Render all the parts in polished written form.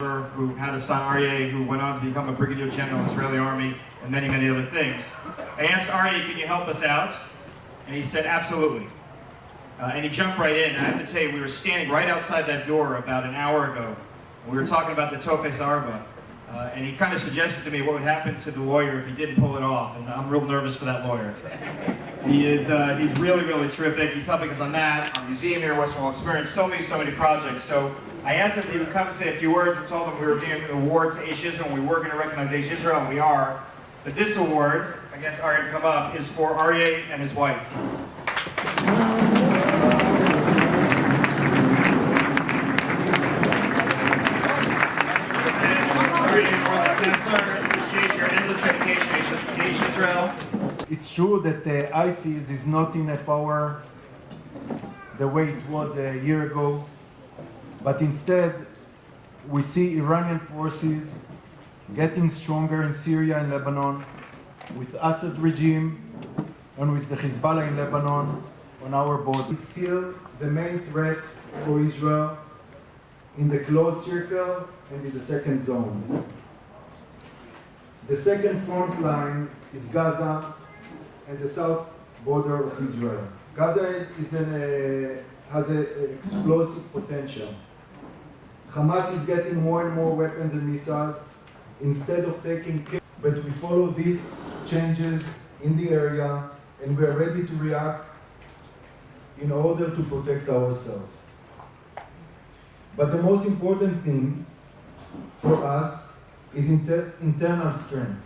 who had a son, Aryeh, who went on to become a brigadier general in the Israeli army, and many, many other things. I asked Aryeh, can you help us out? And he said, absolutely. And he jumped right in. And I have to tell you, we were standing right outside that door about an hour ago. We were talking about the Tofes Arba. And he kind of suggested to me what would happen to the lawyer if he didn't pull it off. And I'm real nervous for that lawyer. He's really, really terrific. He's helping us on that, on Museum here, Western Wall Experience, so many projects. So I asked him if he would come and say a few words and told him we were giving an award to Aish Israel, and we were going to recognize Aish Israel, and we are. But this award, I guess Aryeh come up, is for Aryeh and his wife. Aryeh for the Tesler, appreciate your endless dedication to Aish Israel. It's true that ISIS is not in a power the way it was a year ago, but instead we see Iranian forces getting stronger in Syria and Lebanon, with Assad regime and with the Hezbollah in Lebanon on our border. It's still the main threat for Israel in the closed circle and in the second zone. The second front line is Gaza and the south border of Israel. Gaza has an explosive potential. Hamas is getting more and more weapons and missiles instead of taking care. But we follow these changes in the area and we are ready to react in order to protect ourselves. But the most important things for us is internal strength.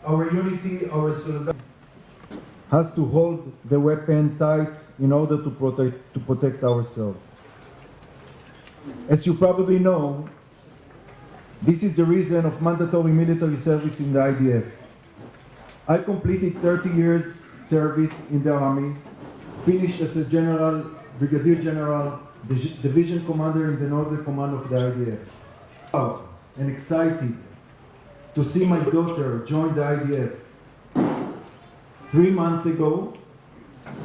Our unity, our solidarity has to hold the weapon tight in order to protect ourselves. As you probably know, this is the reason of mandatory military service in the IDF. I completed 30 years service in the army, finished as a general, brigadier general, division commander in the Northern Command of the IDF. Proud and excited to see my daughter join the IDF. 3 months ago,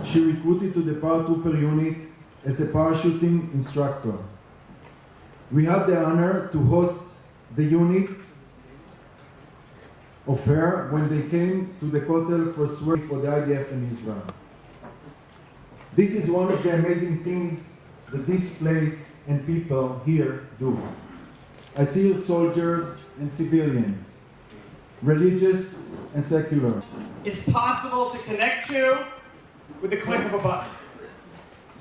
she recruited to the paratrooper unit as a parachuting instructor. We had the honor to host the unit of her when they came to the Kotel for swearing for the IDF in Israel. This is one of the amazing things that this place and people here do. I see soldiers and civilians, religious and secular. It's possible to connect to with the click of a button.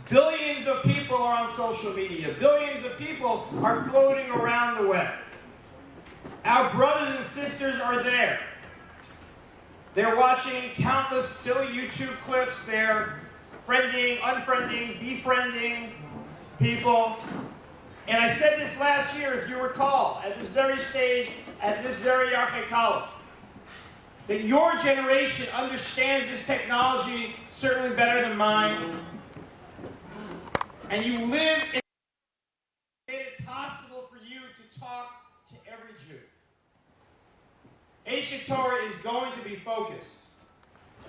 Billions of people are on social media. Billions of people are floating around the web. Our brothers and sisters are there. They're watching countless silly YouTube clips. They're friending, unfriending, befriending people. And I said this last year, if you recall, at this very stage, at this very Aryeh College, that your generation understands this technology certainly better than mine. And you live in made it possible for you to talk to every Jew. Aish Torah is going to be focused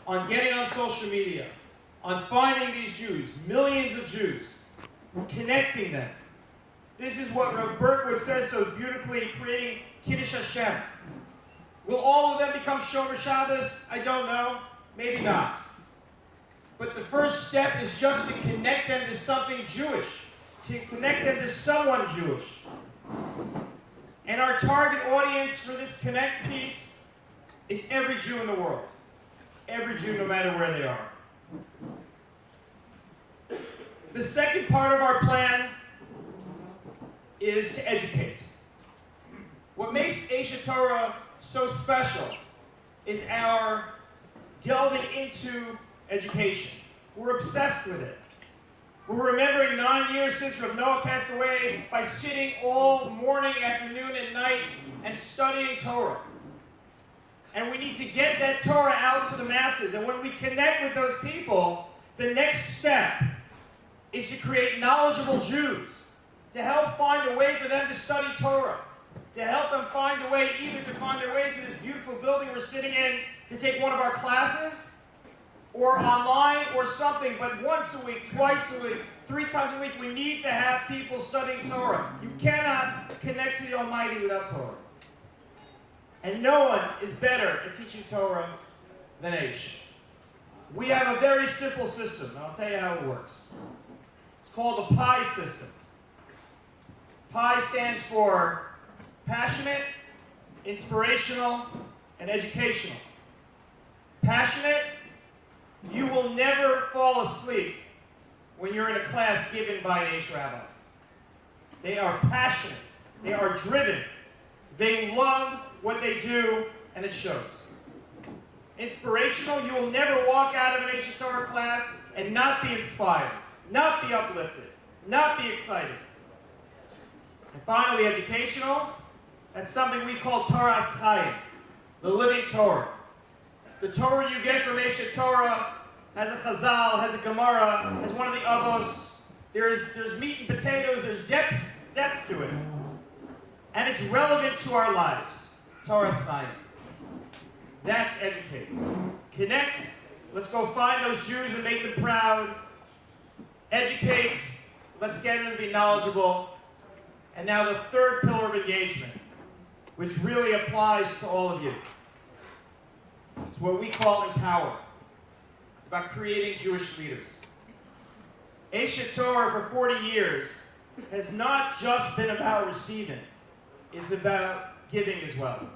on getting on social media, on finding these Jews, millions of Jews, connecting them. This is what Rav Berkowitz says so beautifully, creating Kiddush Hashem. Will all of them become Shomer Shabbos? I don't know. Maybe not. But the first step is just to connect them to something Jewish, to connect them to someone Jewish. And our target audience for this Connect piece is every Jew in the world. Every Jew, no matter where they are. The second part of our plan is to educate. What makes Aish Torah so special is our delving into education. We're obsessed with it. We're remembering 9 years since Rav Noah passed away by sitting all morning, afternoon, and night and studying Torah. And we need to get that Torah out to the masses. And when we connect with those people, the next step is to create knowledgeable Jews, to help find a way for them to study Torah, to help them find a way either to find their way to this beautiful building we're sitting in to take one of our classes, or online or something, but once a week, twice a week, 3 times a week, we need to have people studying Torah. You cannot connect to the Almighty without Torah. And no one is better at teaching Torah than Aish. We have a very simple system, and I'll tell you how it works. It's called the PI system. PI stands for passionate, inspirational, and educational. Passionate, you will never fall asleep when you're in a class given by an Aish rabbi. They are passionate. They are driven. They love what they do, and it shows. Inspirational, you will never walk out of an Aish Torah class and not be inspired, not be uplifted, not be excited. And finally, educational, that's something we call Torah Chaim, the living Torah. The Torah you get from Aish Torah has a Chazal, has a Gemara, has one of the Avos. There's meat and potatoes, there's depth to it. And it's relevant to our lives. Torah Chaim. That's educating. Connect. Let's go find those Jews and make them proud. Educate. Let's get them to be knowledgeable. And now the third pillar of engagement, which really applies to all of you. It's what we call empower. It's about creating Jewish leaders. Aish Torah for 40 years has not just been about receiving. It's about giving as well.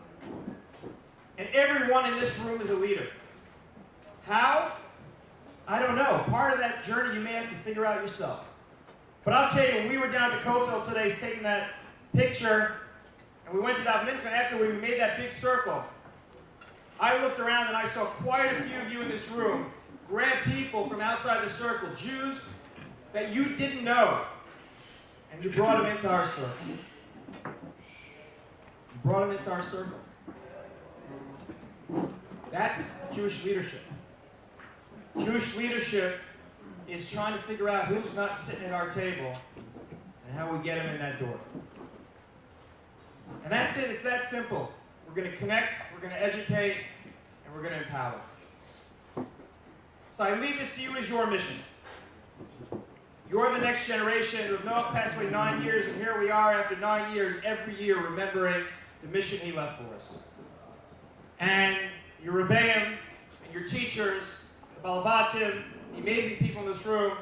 And everyone in this room is a leader. How? I don't know. Part of that journey you may have to figure out yourself. But I'll tell you, when we were down to Kotel today taking that picture, and we went to that mincha after we made that big circle, I looked around and I saw quite a few of you in this room grab people from outside the circle, Jews that you didn't know, and you brought them into our circle. You brought them into our circle. That's Jewish leadership. Jewish leadership is trying to figure out who's not sitting at our table and how we get them in that door. And that's it. It's that simple. We're going to connect, we're going to educate, and we're going to empower. So I leave this to you as your mission. You're the next generation. Rav Noach passed away 9 years, and here we are after 9 years, every year remembering the mission he left for us. And your Rebbeim and your teachers, the Balabatim, the amazing people in this room,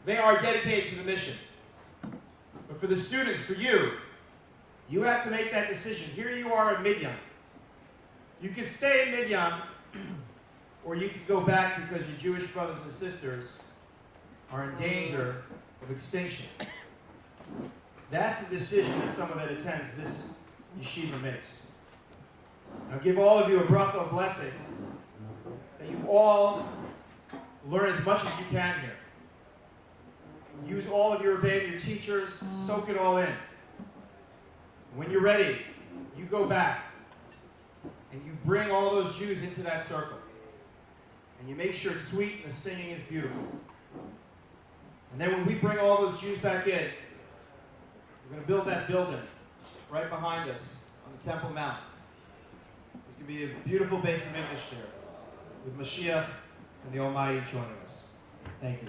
they are dedicated to the mission. But for the students, for you, you have to make that decision. Here you are in Midian. You can stay in Midian, or you can go back because your Jewish brothers and sisters are in danger of extinction. That's the decision that someone that attends this yeshiva makes. I'll give all of you a bracha of blessing, that you all learn as much as you can here. Use all of your Rebbeim, your teachers, soak it all in. When you're ready, you go back and you bring all those Jews into that circle. And you make sure it's sweet and the singing is beautiful. And then when we bring all those Jews back in, we're going to build that building right behind us on the Temple Mount. There's going to be a beautiful base of English there with Mashiach and the Almighty joining us. Thank you.